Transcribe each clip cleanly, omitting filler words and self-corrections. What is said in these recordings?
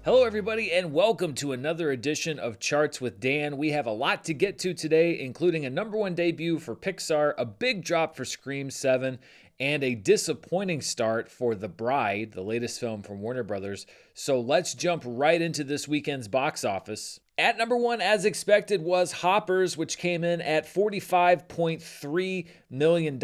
Hello, everybody, and welcome to another edition of Charts with Dan. We have a lot to get to today, including a number one debut for Pixar, a big drop for Scream 7, and a disappointing start for The Bride, the latest film from Warner Brothers. So let's jump right into this weekend's box office. At number one, as expected, was Hoppers, which came in at $45.3 million,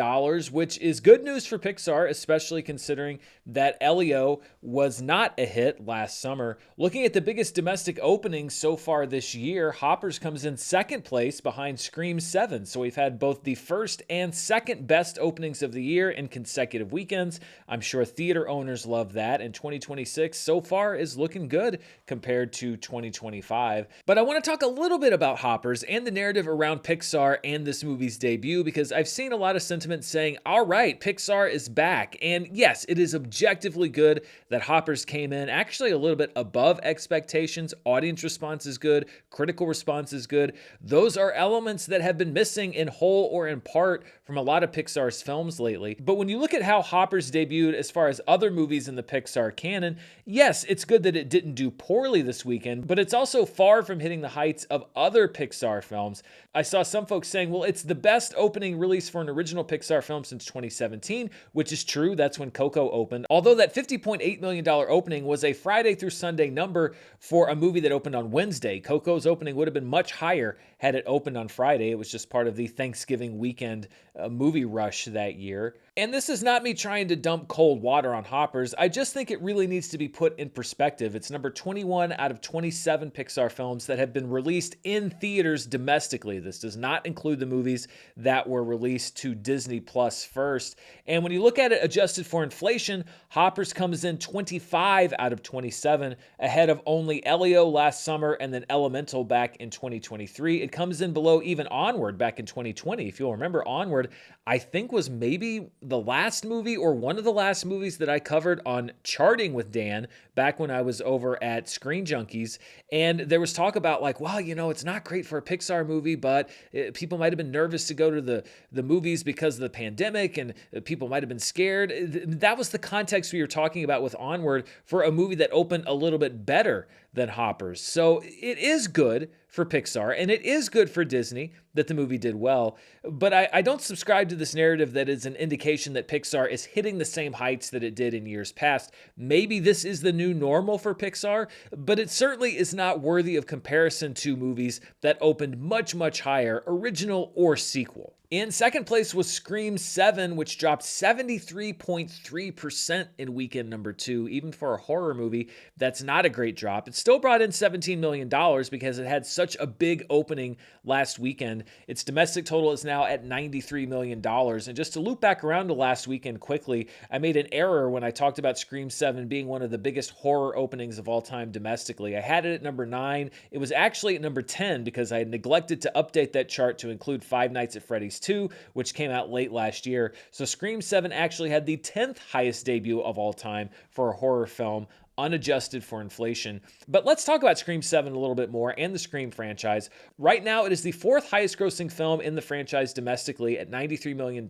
which is good news for Pixar, especially considering that Elio was not a hit last summer. Looking at the biggest domestic openings so far this year, Hoppers comes in second place behind Scream 7. So we've had both the first and second best openings of the year in consecutive weekends. I'm sure theater owners love that, and 2026 so far is looking good compared to 2025. But I want to talk a little bit about Hoppers and the narrative around Pixar and this movie's debut, because I've seen a lot of sentiment saying, all right, Pixar is back. And yes, it is objectively good that Hoppers came in actually a little bit above expectations. Audience response is good. Critical response is good. Those are elements that have been missing in whole or in part from a lot of Pixar's films lately. But when you look at how Hoppers debuted as far as other movies in the Pixar canon, yes, it's good that it didn't do poorly this weekend, but it's also far from hitting the heights of other Pixar films. I saw some folks saying, well, it's the best opening release for an original Pixar film since 2017, which is true. That's when Coco opened. Although that $50.8 million opening was a Friday through Sunday number for a movie that opened on Wednesday. Coco's opening would have been much higher had it opened on Friday. It was just part of the Thanksgiving weekend movie rush that year. And this is not me trying to dump cold water on Hoppers. I just think it really needs to be put in perspective. It's number 21 out of 27 Pixar films that have been released in theaters domestically. This does not include the movies that were released to Disney Plus first. And when you look at it adjusted for inflation, Hoppers comes in 25 out of 27, ahead of only Elio last summer and then Elemental back in 2023. It comes in below even Onward back in 2020. If you'll remember, Onward, I think, was maybe the last movie or one of the last movies that I covered on Charting with Dan back when I was over at Screen Junkies. And there was talk about like, well, it's not great for a Pixar movie, but people might have been nervous to go to the movies because of the pandemic, and people might have been scared. That was the context we were talking about with Onward for a movie that opened a little bit better than Hoppers. So it is good for Pixar, and it is good for Disney that the movie did well. But I don't subscribe to this narrative that is an indication that Pixar is hitting the same heights that it did in years past. Maybe this is the new normal for Pixar, but it certainly is not worthy of comparison to movies that opened much, much higher, original or sequel. In second place was Scream 7, which dropped 73.3% in weekend number 2. Even for a horror movie, that's not a great drop. It still brought in $17 million because it had such a big opening last weekend. Its domestic total is now at $93 million. And just to loop back around to last weekend quickly, I made an error when I talked about Scream 7 being one of the biggest horror openings of all time domestically. I had it at number 9. It was actually at number 10 because I had neglected to update that chart to include Five Nights at Freddy's 2, which came out late last year. So Scream 7 actually had the 10th highest debut of all time for a horror film, unadjusted for inflation. But let's talk about Scream 7 a little bit more and the Scream franchise. Right now, it is the fourth highest grossing film in the franchise domestically at $93 million.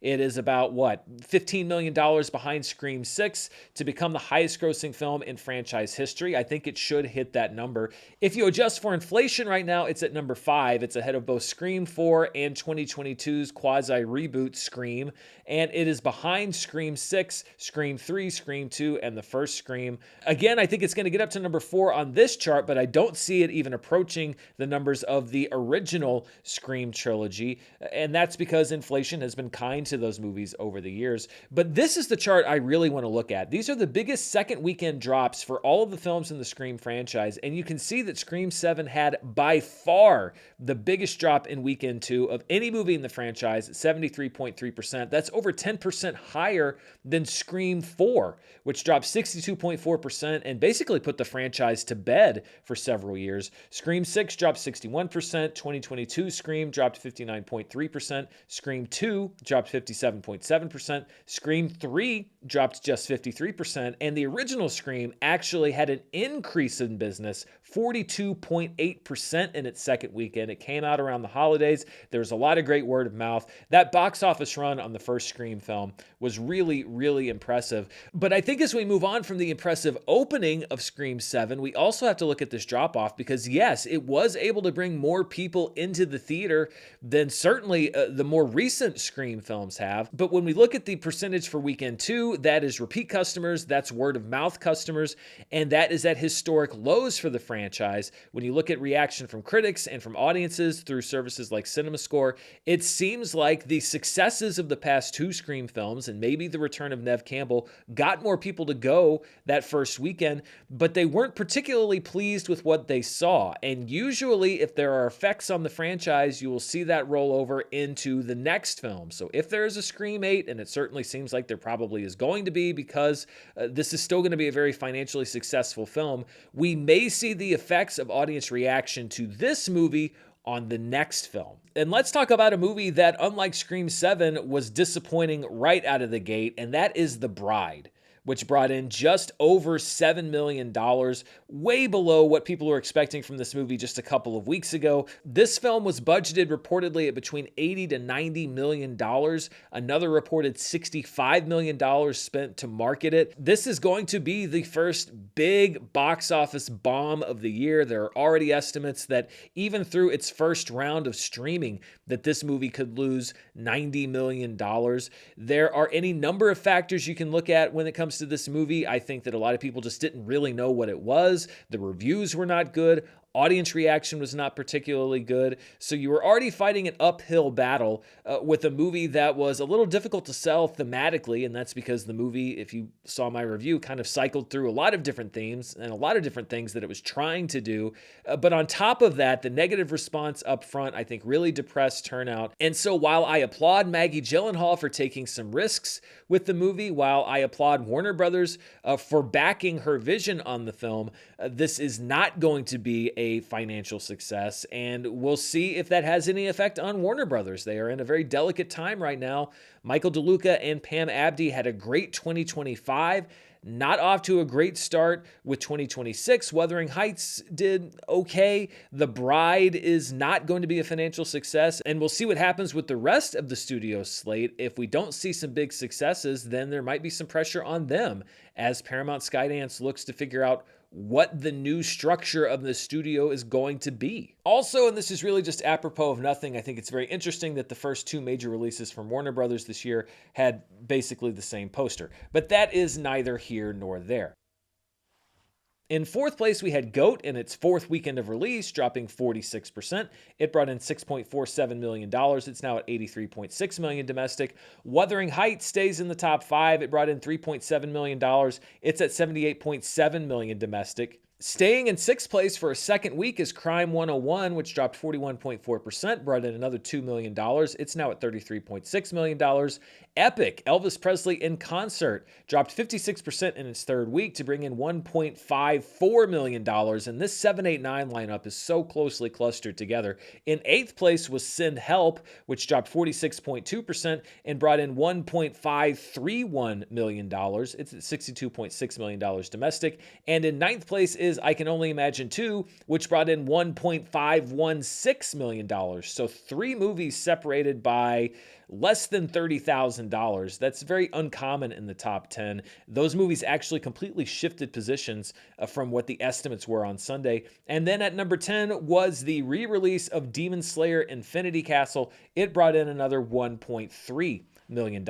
It is about, $15 million behind Scream 6 to become the highest grossing film in franchise history. I think it should hit that number. If you adjust for inflation right now, it's at number 5. It's ahead of both Scream 4 and 2022's quasi-reboot Scream. And it is behind Scream 6, Scream 3, Scream 2, and the first Scream. Again, I think it's going to get up to number 4 on this chart, but I don't see it even approaching the numbers of the original Scream trilogy. And that's because inflation has been kind to those movies over the years. But this is the chart I really want to look at. These are the biggest second weekend drops for all of the films in the Scream franchise. And you can see that Scream 7 had by far the biggest drop in weekend 2 of any movie in the franchise at 73.3%. That's over 10% higher than Scream 4, which dropped 62.4% and basically put the franchise to bed for several years. Scream 6 dropped 61%. 2022 Scream dropped 59.3%. Scream 2 dropped 57.7%. Scream 3 dropped just 53%. And the original Scream actually had an increase in business, 42.8% in its second weekend. It came out around the holidays. There was a lot of great word of mouth. That box office run on the first Scream film was really, really impressive. But I think as we move on from the impressive opening of Scream 7, we also have to look at this drop off because, yes, it was able to bring more people into the theater than certainly the more recent Scream films have. But when we look at the percentage for weekend 2, that is repeat customers, that's word of mouth customers, and that is at historic lows for the franchise. When you look at reaction from critics and from audiences through services like CinemaScore, it seems like the successes of the past 2 Scream films and maybe the return of Neve Campbell got more people to go that first weekend, but they weren't particularly pleased with what they saw. And usually, if there are effects on the franchise, you will see that roll over into the next film. So if there is a Scream 8, and it certainly seems like there probably is going to be because this is still going to be a very financially successful film, we may see the effects of audience reaction to this movie on the next film. And let's talk about a movie that, unlike Scream 7, was disappointing right out of the gate, and that is The Bride, which brought in just over $7 million, way below what people were expecting from this movie just a couple of weeks ago. This film was budgeted reportedly at between $80 to $90 million. Another reported $65 million spent to market it. This is going to be the first big box office bomb of the year. There are already estimates that even through its first round of streaming, that this movie could lose $90 million. There are any number of factors you can look at when it comes to this movie. I think that a lot of people just didn't really know what it was. The reviews were not good. Audience reaction was not particularly good. So you were already fighting an uphill battle with a movie that was a little difficult to sell thematically. And that's because the movie, if you saw my review, kind of cycled through a lot of different themes and a lot of different things that it was trying to do. But on top of that, the negative response up front, I think, really depressed turnout. And so while I applaud Maggie Gyllenhaal for taking some risks with the movie, while I applaud Warner Brothers for backing her vision on the film, this is not going to be a financial success, and we'll see if that has any effect on Warner Brothers. They are in a very delicate time right now. Michael DeLuca and Pam Abdi had a great 2025, not off to a great start with 2026. Wuthering Heights did okay. The Bride is not going to be a financial success, and we'll see what happens with the rest of the studio slate. If we don't see some big successes, then there might be some pressure on them as Paramount Skydance looks to figure out what the new structure of the studio is going to be. Also, and this is really just apropos of nothing, I think it's very interesting that the first 2 major releases from Warner Brothers this year had basically the same poster, but that is neither here nor there. In 4th place, we had GOAT in its 4th weekend of release, dropping 46%. It brought in $6.47 million. It's now at $83.6 million domestic. Wuthering Heights stays in the top 5. It brought in $3.7 million. It's at $78.7 million domestic. Staying in 6th place for a second week is Crime 101, which dropped 41.4%, brought in another $2 million. It's now at $33.6 million. Epic, Elvis Presley in Concert, dropped 56% in its 3rd week to bring in $1.54 million. And this 789 lineup is so closely clustered together. In 8th place was Send Help, which dropped 46.2% and brought in $1.531 million. It's at $62.6 million domestic. And in 9th place is I Can Only Imagine 2, which brought in $1.516 million. So 3 movies separated by less than $30,000. That's very uncommon in the top 10. Those movies actually completely shifted positions from what the estimates were on Sunday. And then at number 10 was the re-release of Demon Slayer Infinity Castle. It brought in another $1.3 million.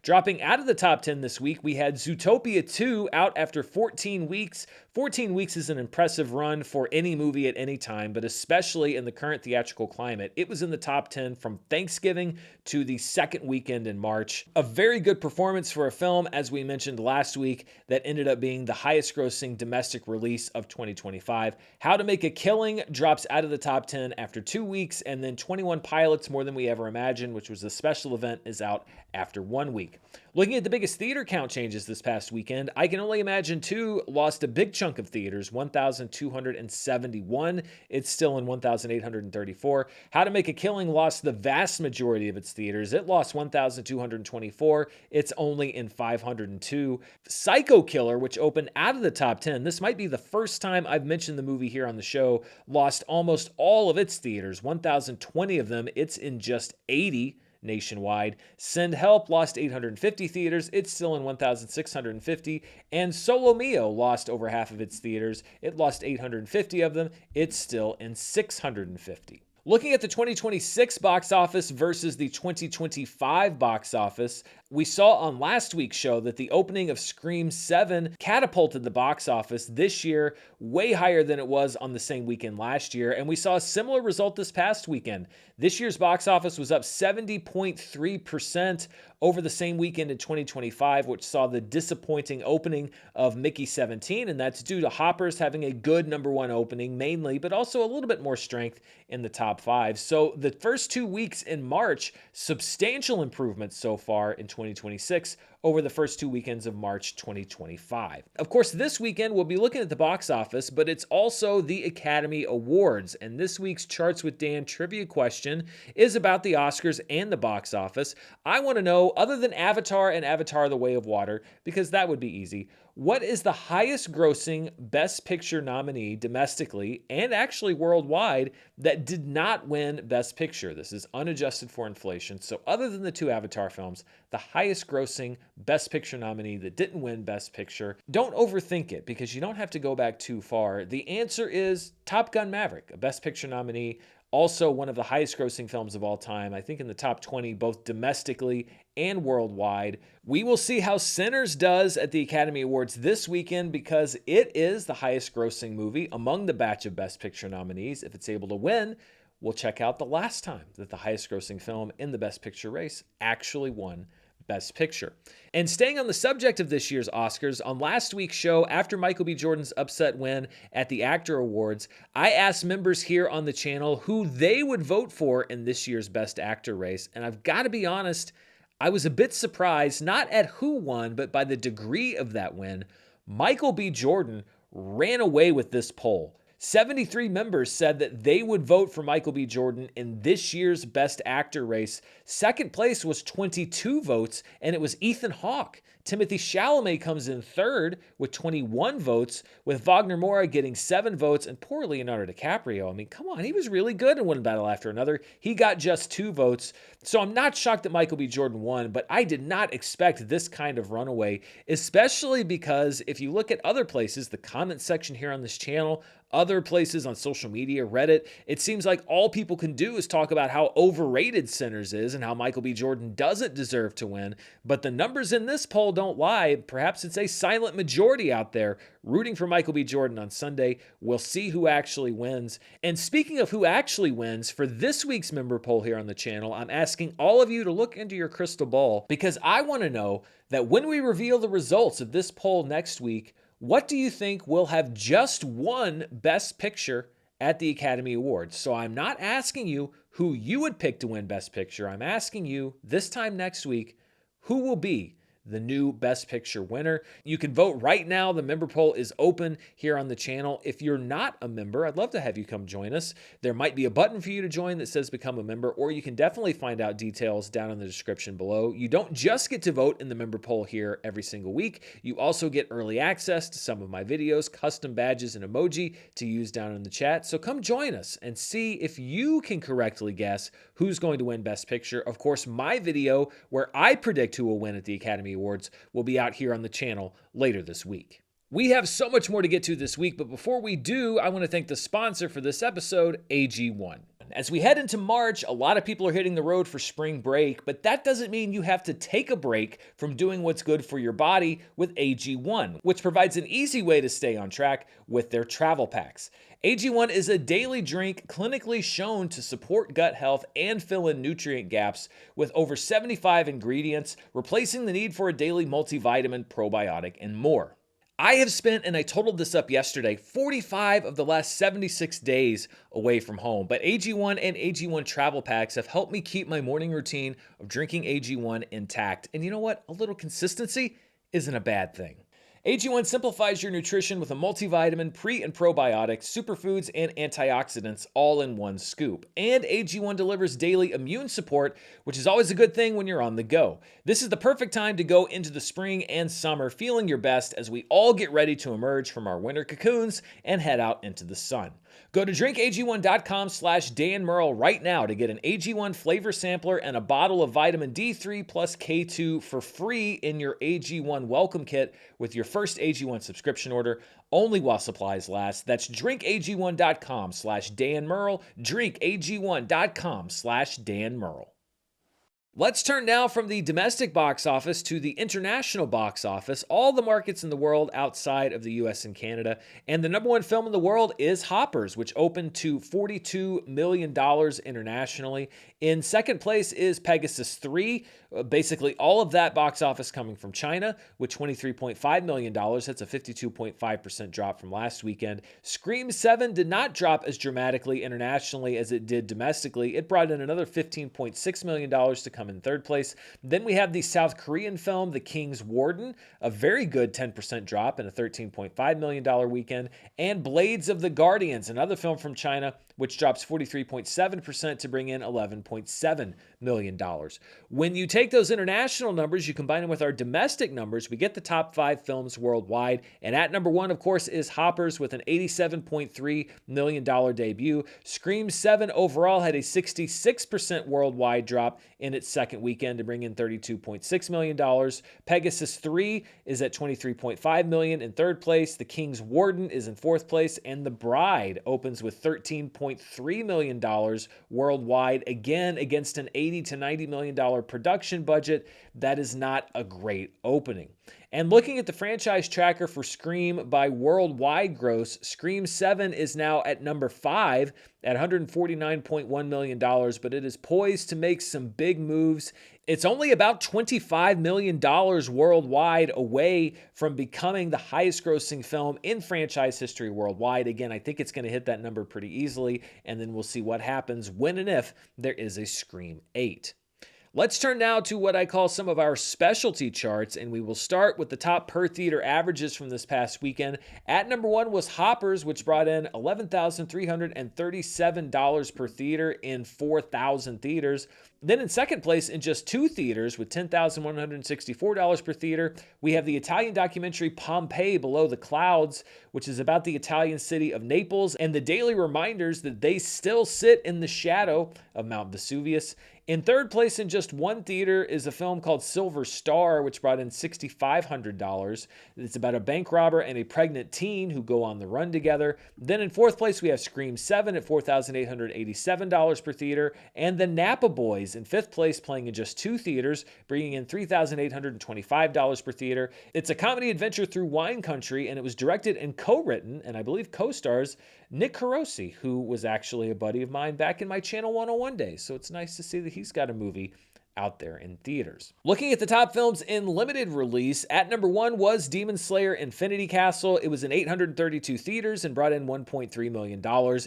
Dropping out of the top 10 this week, we had Zootopia 2 out after 14 weeks. 14 weeks is an impressive run for any movie at any time, but especially in the current theatrical climate. It was in the top 10 from Thanksgiving to the second weekend in March. A very good performance for a film, as we mentioned last week, that ended up being the highest grossing domestic release of 2025. How to Make a Killing drops out of the top 10 after 2 weeks, and then 21 Pilots, More Than We Ever Imagined, which was a special event, is out after 1 week. Looking at the biggest theater count changes this past weekend, I Can Only Imagine 2 lost a big chunk of theaters, 1,271. It's still in 1,834. How to Make a Killing lost the vast majority of its theaters. It lost 1,224. It's only in 502. Psycho Killer, which opened out of the top 10, this might be the first time I've mentioned the movie here on the show, lost almost all of its theaters, 1,020 of them. It's in just 80 nationwide. Send Help lost 850 theaters. It's still in 1,650. And Solo Mio lost over half of its theaters. It lost 850 of them. It's still in 650. Looking at the 2026 box office versus the 2025 box office, we saw on last week's show that the opening of Scream 7 catapulted the box office this year way higher than it was on the same weekend last year, and we saw a similar result this past weekend. This year's box office was up 70.3% over the same weekend in 2025, which saw the disappointing opening of Mickey 17, and that's due to Hoppers having a good #1 opening mainly, but also a little bit more strength in the top 5. So the first 2 weeks in March, substantial improvements so far in 2026 over the first 2 weekends of March 2025. Of course, this weekend we'll be looking at the box office, but it's also the Academy Awards. And this week's Charts with Dan trivia question is about the Oscars and the box office. I want to know, other than Avatar and Avatar: The Way of Water, because that would be easy, what is the highest grossing Best Picture nominee domestically and actually worldwide that did not win Best Picture? This is unadjusted for inflation. So other than the 2 Avatar films, the highest grossing Best Picture nominee that didn't win Best Picture, don't overthink it because you don't have to go back too far. The answer is Top Gun: Maverick, a Best Picture nominee. Also one of the highest grossing films of all time, I think in the top 20, both domestically and worldwide. We will see how Sinners does at the Academy Awards this weekend because it is the highest grossing movie among the batch of Best Picture nominees. If it's able to win, we'll check out the last time that the highest grossing film in the Best Picture race actually won Best Picture. And staying on the subject of this year's Oscars, on last week's show, after Michael B. Jordan's upset win at the Actor Awards, I asked members here on the channel who they would vote for in this year's Best Actor race. And I've got to be honest, I was a bit surprised, not at who won, but by the degree of that win. Michael B. Jordan ran away with this poll. 73 members said that they would vote for Michael B. Jordan in this year's Best Actor race. Second place was 22 votes, and it was Ethan Hawke. Timothée Chalamet comes in third with 21 votes, with Wagner Moura getting 7 votes, and poor Leonardo DiCaprio. I mean, come on, he was really good in One Battle After Another. He got just 2 votes. So I'm not shocked that Michael B. Jordan won, but I did not expect this kind of runaway, especially because if you look at other places, the comment section here on this channel, other places on social media, Reddit, it seems like all people can do is talk about how overrated Sinners is and how Michael B. Jordan doesn't deserve to win. But the numbers in this poll don't lie. Perhaps it's a silent majority out there rooting for Michael B. Jordan on Sunday. We'll see who actually wins. And speaking of who actually wins, for this week's member poll here on the channel, I'm asking all of you to look into your crystal ball because I want to know that when we reveal the results of this poll next week, what do you think will have just won Best Picture at the Academy Awards? So I'm not asking you who you would pick to win Best Picture. I'm asking you this time next week, who will be the new Best Picture winner? You can vote right now. The member poll is open here on the channel. If you're not a member, I'd love to have you come join us. There might be a button for you to join that says become a member, or you can definitely find out details down in the description below. You don't just get to vote in the member poll here every single week. You also get early access to some of my videos, custom badges and emoji to use down in the chat. So come join us and see if you can correctly guess who's going to win Best Picture. Of course, my video where I predict who will win at the Academy Awards will be out here on the channel later this week. We have so much more to get to this week, but before we do, I want to thank the sponsor for this episode, AG1. As we head into March, a lot of people are hitting the road for spring break, but that doesn't mean you have to take a break from doing what's good for your body with AG1, which provides an easy way to stay on track with their travel packs. AG1 is a daily drink clinically shown to support gut health and fill in nutrient gaps with over 75 ingredients, replacing the need for a daily multivitamin, probiotic, and more. I have spent, and I totaled this up yesterday, 45 of the last 76 days away from home. But AG1 and AG1 travel packs have helped me keep my morning routine of drinking AG1 intact. And you know what? A little consistency isn't a bad thing. AG1 simplifies your nutrition with a multivitamin, pre- and probiotic, superfoods, and antioxidants all in one scoop. And AG1 delivers daily immune support, which is always a good thing when you're on the go. This is the perfect time to go into the spring and summer feeling your best as we all get ready to emerge from our winter cocoons and head out into the sun. Go to drinkag1.com/Dan Murrell right now to get an AG1 flavor sampler and a bottle of vitamin D3 plus K2 for free in your AG1 welcome kit with your first AG1 subscription order, only while supplies last. That's drinkag1.com/Dan Murrell, drinkag1.com/Dan Murrell. Let's turn now from the domestic box office to the international box office, all the markets in the world outside of the US and Canada. And the number one film in the world is Hoppers, which opened to $42 million internationally. In second place is Pegasus 3. Basically, all of that box office coming from China with $23.5 million. That's a 52.5% drop from last weekend. Scream 7 did not drop as dramatically internationally as it did domestically. It brought in another $15.6 million to come in third place. Then we have the South Korean film, The King's Warden, a very good 10% drop in a $13.5 million weekend. And Blades of the Guardians, another film from China, which drops 43.7% to bring in $11.7 million. When you take those international numbers, you combine them with our domestic numbers, we get the top 5 films worldwide. And at number 1, of course, is Hoppers with an $87.3 million debut. Scream 7 overall had a 66% worldwide drop in its second weekend to bring in $32.6 million. Pegasus 3 is at $23.5 million in third place. The King's Warden is in fourth place. And The Bride opens with $13.3 million worldwide, again against an $80 to $90 million production budget. That is not a great opening. And looking at the franchise tracker for Scream by worldwide gross, Scream 7 is now at number 5 at $149.1 million, but it is poised to make some big moves. It's only about $25 million worldwide away from becoming the highest grossing film in franchise history worldwide. Again, I think it's going to hit that number pretty easily, and then we'll see what happens when and if there is a Scream 8. Let's turn now to what I call some of our specialty charts, and we will start with the top per theater averages from this past weekend. At number 1 was Hoppers, which brought in $11,337 per theater in 4,000 theaters. Then in second place, in just 2 theaters with $10,164 per theater, we have the Italian documentary Pompeii Below the Clouds, which is about the Italian city of Naples and the daily reminders that they still sit in the shadow of Mount Vesuvius. In third place, in just 1 theater, is a film called Silver Star, which brought in $6,500. It's about a bank robber and a pregnant teen who go on the run together. Then in fourth place, we have Scream 7 at $4,887 per theater, and The Napa Boys in fifth place, playing in just 2 theaters, bringing in $3,825 per theater. It's a comedy adventure through wine country, and it was directed and co-written, and I believe co-stars Nick Carosi, who was actually a buddy of mine back in my Channel 101 days. So it's nice to see that he's got a movie out there in theaters. Looking at the top films in limited release, at number 1 was Demon Slayer Infinity Castle. It was in 832 theaters and brought in $1.3 million.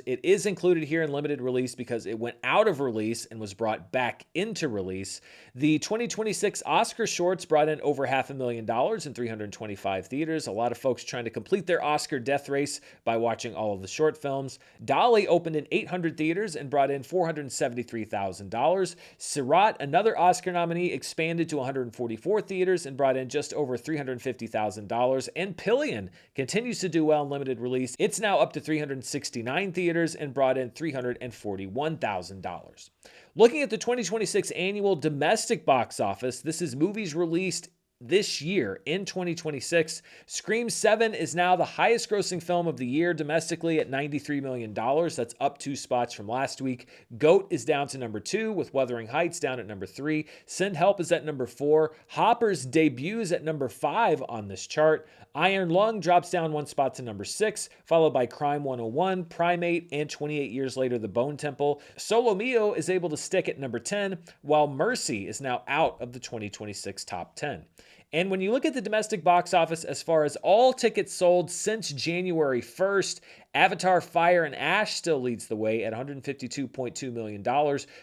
It is included here in limited release because it went out of release and was brought back into release. The 2026 Oscar shorts brought in over $500,000 in 325 theaters. A lot of folks trying to complete their Oscar death race by watching all of the short films. Dolly opened in 800 theaters and brought in $473,000. Sirat, another Oscar nominee, expanded to 144 theaters and brought in just over $350,000. And Pillion continues to do well in limited release. It's now up to 369 theaters and brought in $341,000. Looking at the 2026 annual domestic box office, this is movies released this year in 2026. Scream 7 is now the highest grossing film of the year domestically at $93 million. That's up 2 spots from last week. GOAT is down to number 2, with Wuthering Heights down at number 3. Send Help is at number 4. Hoppers debuts at number 5 on this chart. Iron Lung drops down 1 spot to number 6, followed by Crime 101, Primate, and 28 Years Later, The Bone Temple. Solo Mio is able to stick at number 10, while Mercy is now out of the 2026 top 10. And when you look at the domestic box office as far as all tickets sold since January 1st, Avatar Fire and Ash still leads the way at $152.2 million,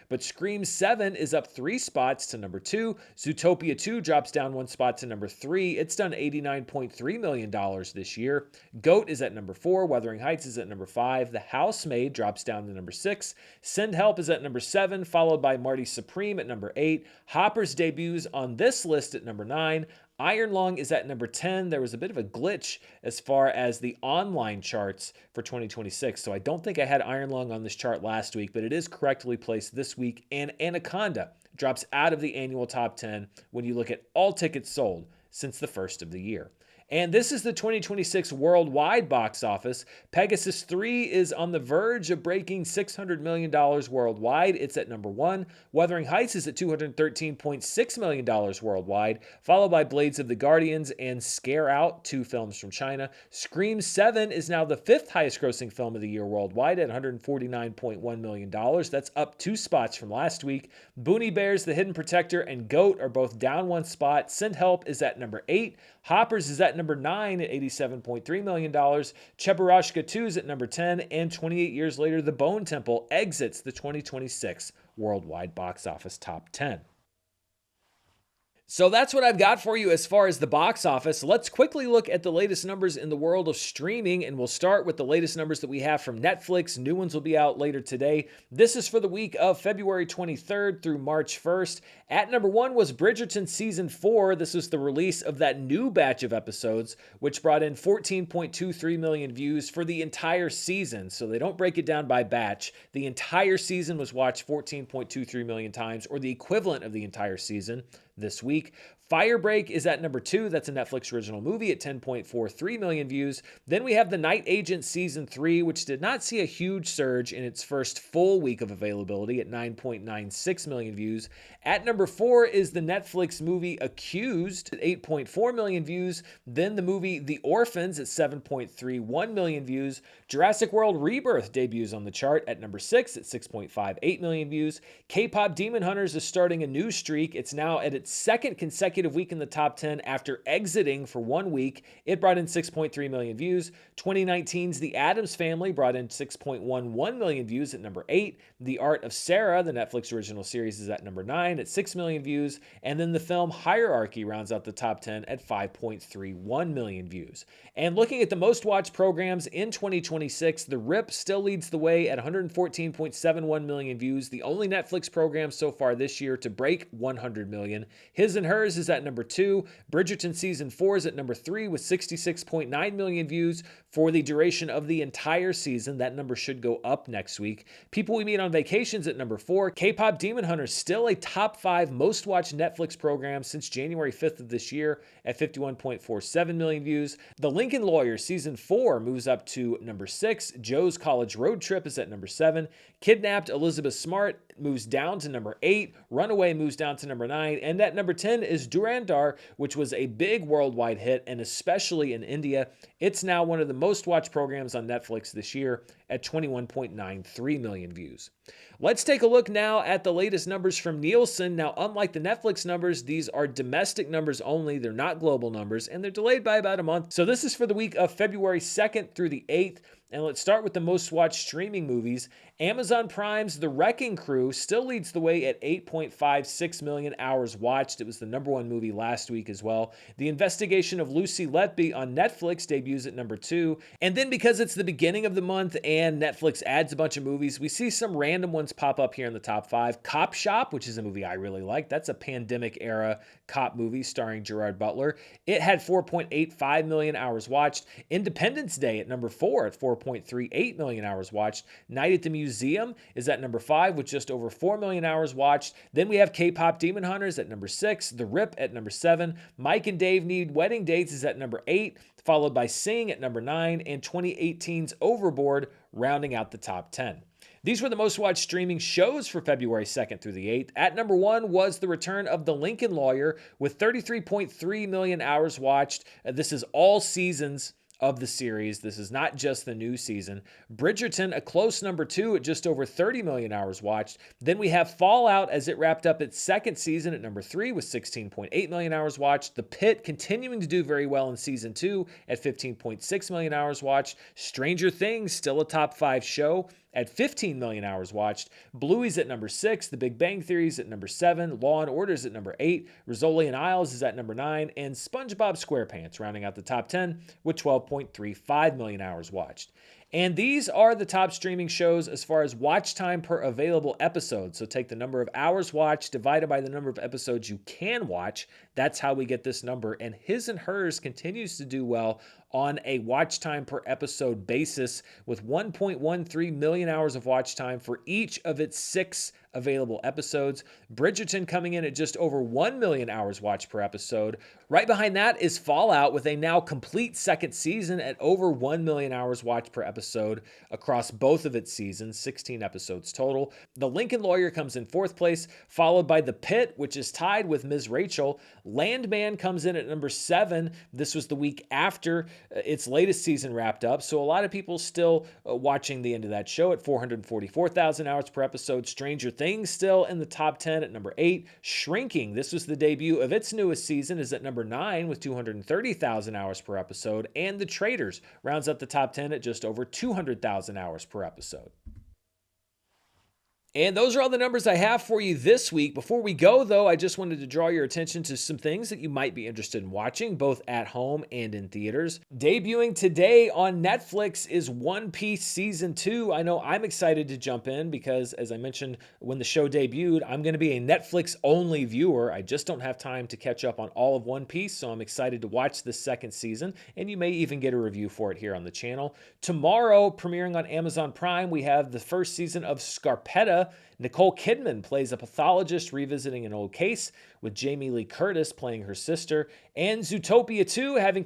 but Scream 7 is up 3 spots to number 2. Zootopia 2 drops down 1 spot to number 3. It's done $89.3 million this year. GOAT is at number 4. Wuthering Heights is at number 5. The Housemaid drops down to number 6. Send Help is at number 7, followed by Marty Supreme at number 8. Hoppers debuts on this list at number 9. Iron Lung is at number 10. There was a bit of a glitch as far as the online charts for 2026. So I don't think I had Iron Lung on this chart last week, but it is correctly placed this week. And Anaconda drops out of the annual top 10 when you look at all tickets sold since the first of the year. And this is the 2026 worldwide box office. Pegasus 3 is on the verge of breaking $600 million worldwide. It's at number 1. Wuthering Heights is at $213.6 million worldwide, followed by Blades of the Guardians and Scare Out, 2 films from China. Scream 7 is now the 5th highest grossing film of the year worldwide at $149.1 million. That's up 2 spots from last week. Boonie Bears, The Hidden Protector, and Goat are both down 1 spot. Send Help is at number 8. Hoppers is at number 9 at $87.3 million. Cheburashka 2 is at number 10. And 28 years later, The Bone Temple exits the 2026 worldwide box office top 10. So that's what I've got for you as far as the box office. Let's quickly look at the latest numbers in the world of streaming, and we'll start with the latest numbers that we have from Netflix. New ones will be out later today. This is for the week of February 23rd through March 1st. At number 1 was Bridgerton Season 4. This was the release of that new batch of episodes, which brought in 14.23 million views for the entire season. So they don't break it down by batch. The entire season was watched 14.23 million times, or the equivalent of the entire season this week. Firebreak is at number 2. That's a Netflix original movie at 10.43 million views. Then we have The Night Agent Season 3, which did not see a huge surge in its first full week of availability at 9.96 million views. At number 4 is the Netflix movie Accused at 8.4 million views. Then the movie The Orphans at 7.31 million views. Jurassic World Rebirth debuts on the chart at number 6 at 6.58 million views. K-pop Demon Hunters is starting a new streak. It's now at its second consecutive week in the top 10 after exiting for 1 week. It brought in 6.3 million views. 2019's The Addams Family brought in 6.11 million views at number 8. The Art of Sarah, the Netflix original series, is at number 9 at 6 million views. And then the film Hierarchy rounds out the top 10 at 5.31 million views. And looking at the most watched programs in 2026, The Rip still leads the way at 114.71 million views, the only Netflix program so far this year to break 100 million. His and Hers is at number 2. Bridgerton Season 4 is at number 3 with 66.9 million views for the duration of the entire season. That number should go up next week. People We Meet on Vacations at number 4. K-pop Demon Hunters still a top 5 most watched Netflix program since January 5th of this year at 51.47 million views. The Lincoln Lawyer Season 4 moves up to number 6. Joe's College Road Trip is at number 7. Kidnapped Elizabeth Smart moves down to number 8. Runaway moves down to number 9. And at number 10 is Durandar, which was a big worldwide hit, and especially in India. It's now one of the most watched programs on Netflix this year at 21.93 million views. Let's take a look now at the latest numbers from Nielsen. Now, unlike the Netflix numbers, these are domestic numbers only. They're not global numbers, and they're delayed by about a month. So this is for the week of February 2nd through the 8th. And let's start with the most watched streaming movies. Amazon Prime's The Wrecking Crew still leads the way at 8.56 million hours watched. It was the number 1 movie last week as well. The Investigation of Lucy Letby on Netflix debuts at number 2. And then because it's the beginning of the month and Netflix adds a bunch of movies, we see some random ones pop up here in the top 5. Cop Shop, which is a movie I really like. That's a pandemic era cop movie starring Gerard Butler. It had 4.85 million hours watched. Independence Day at number 4 at 4.38 million hours watched. Night at the Museum is at number 5 with just over 4 million hours watched. Then we have K-pop Demon Hunters at number 6. The Rip at number 7. Mike and Dave Need Wedding Dates is at number 8, followed by Sing at number 9, and 2018's Overboard rounding out the top 10. These were the most watched streaming shows for February 2nd through the 8th. At number 1 was the return of The Lincoln Lawyer with 33.3 million hours watched. This is all seasons of the series. This is not just the new season. Bridgerton, a close number 2 at just over 30 million hours watched. Then we have Fallout as it wrapped up its second season at number 3 with 16.8 million hours watched. The Pit continuing to do very well in season 2 at 15.6 million hours watched. Stranger Things, still a top 5 show at 15 million hours watched. Bluey's at number 6. The Big Bang Theory's at number 7. Law and Order's at number 8. Rizzoli and Isles is at number 9. And SpongeBob SquarePants rounding out the top 10 with 12.35 million hours watched. And these are the top streaming shows as far as watch time per available episode. So take the number of hours watched divided by the number of episodes you can watch. That's how we get this number. And His and Hers continues to do well on a watch time per episode basis with 1.13 million hours of watch time for each of its 6 available episodes. Bridgerton coming in at just over 1 million hours watched per episode. Right behind that is Fallout with a now complete second season at over 1 million hours watched per episode across both of its seasons, 16 episodes total. The Lincoln Lawyer comes in 4th place, followed by The Pit, which is tied with Ms. Rachel. Landman comes in at number 7. This was the week after its latest season wrapped up, so a lot of people still watching the end of that show at 444,000 hours per episode. Stranger Things still in the top 10 at number 8. Shrinking, this was the debut of its newest season, is at number 9 with 230,000 hours per episode. And The Traitors rounds up the top 10 at just over 200,000 hours per episode. And those are all the numbers I have for you this week. Before we go, though, I just wanted to draw your attention to some things that you might be interested in watching, both at home and in theaters. Debuting today on Netflix is One Piece Season 2. I know I'm excited to jump in because, as I mentioned when the show debuted, I'm going to be a Netflix-only viewer. I just don't have time to catch up on all of One Piece, so I'm excited to watch the second season, and you may even get a review for it here on the channel. Tomorrow, premiering on Amazon Prime, we have the first season of Scarpetta. Nicole Kidman plays a pathologist revisiting an old case, with Jamie Lee Curtis playing her sister. And Zootopia 2, having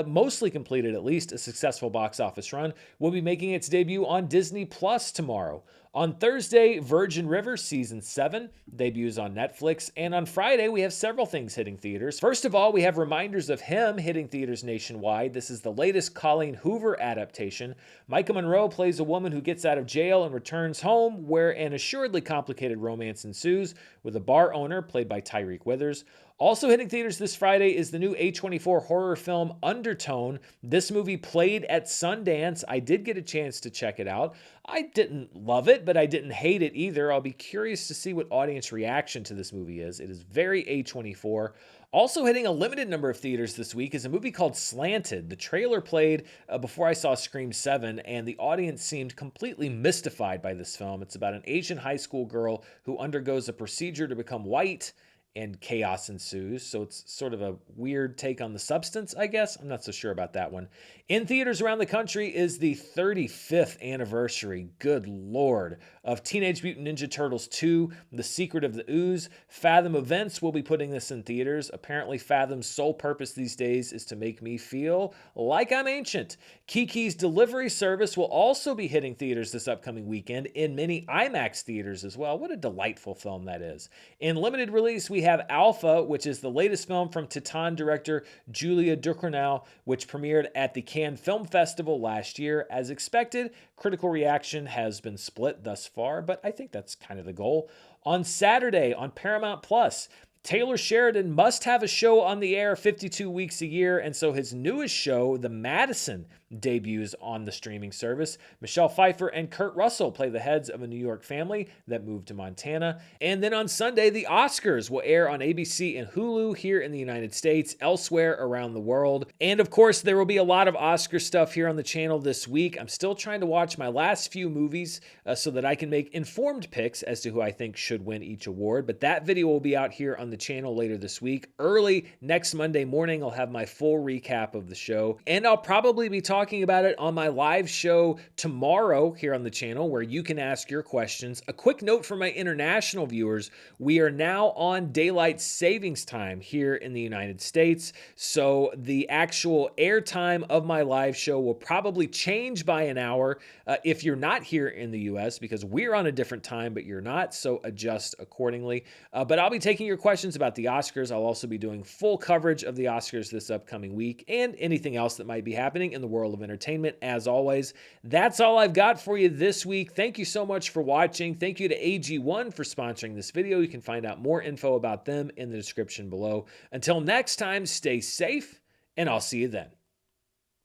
mostly completed at least, a successful box office run, will be making its debut on Disney Plus tomorrow. On Thursday, Virgin River Season 7 debuts on Netflix, and on Friday, we have several things hitting theaters. First of all, we have Reminders of Him hitting theaters nationwide. This is the latest Colleen Hoover adaptation. Micah Monroe plays a woman who gets out of jail and returns home, where an assuredly complicated romance ensues, with a bar owner played by Tyreek Withers. Also hitting theaters this Friday is the new A24 horror film Undertone. This movie played at Sundance. I did get a chance to check it out. I didn't love it, but I didn't hate it either. I'll be curious to see what audience reaction to this movie is. It is very A24. Also hitting a limited number of theaters this week is a movie called Slanted. The trailer played before I saw Scream 7, and the audience seemed completely mystified by this film. It's about an Asian high school girl who undergoes a procedure to become white, and chaos ensues. So it's sort of a weird take on the substance, I guess. I'm not so sure about that one. In theaters around the country is the 35th anniversary, good lord, of Teenage Mutant Ninja Turtles 2, The Secret of the Ooze. Fathom Events will be putting this in theaters. Apparently Fathom's sole purpose these days is to make me feel like I'm ancient. Kiki's Delivery Service will also be hitting theaters this upcoming weekend in many IMAX theaters as well. What a delightful film that is. In limited release, we have Alpha, which is the latest film from Titan director Julia Ducournau, which premiered at the Cannes Film Festival last year. As expected, critical reaction has been split thus far, but I think that's kind of the goal. On Saturday on Paramount Plus, Taylor Sheridan must have a show on the air 52 weeks a year, and so his newest show, The Madison, debuts on the streaming service. Michelle Pfeiffer and Kurt Russell play the heads of a New York family that moved to Montana. And then on Sunday, the Oscars will air on ABC and Hulu here in the United States, elsewhere around the world. And of course, there will be a lot of Oscar stuff here on the channel this week. I'm still trying to watch my last few movies so that I can make informed picks as to who I think should win each award. But that video will be out here on the channel later this week. Early next Monday morning, I'll have my full recap of the show. And I'll probably be talking about it on my live show tomorrow here on the channel, where you can ask your questions. A quick note for my international viewers, we are now on daylight savings time here in the United States, so the actual air time of my live show will probably change by an hour if you're not here in the US, because we're on a different time, but you're not, so adjust accordingly. But I'll be taking your questions about the Oscars. I'll also be doing full coverage of the Oscars this upcoming week and anything else that might be happening in the world of entertainment. As always, that's all I've got for you this week. Thank you so much for watching. Thank you to AG1 for sponsoring this video. You can find out more info about them in the description below. Until next time, stay safe, and I'll see you then.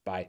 Bye.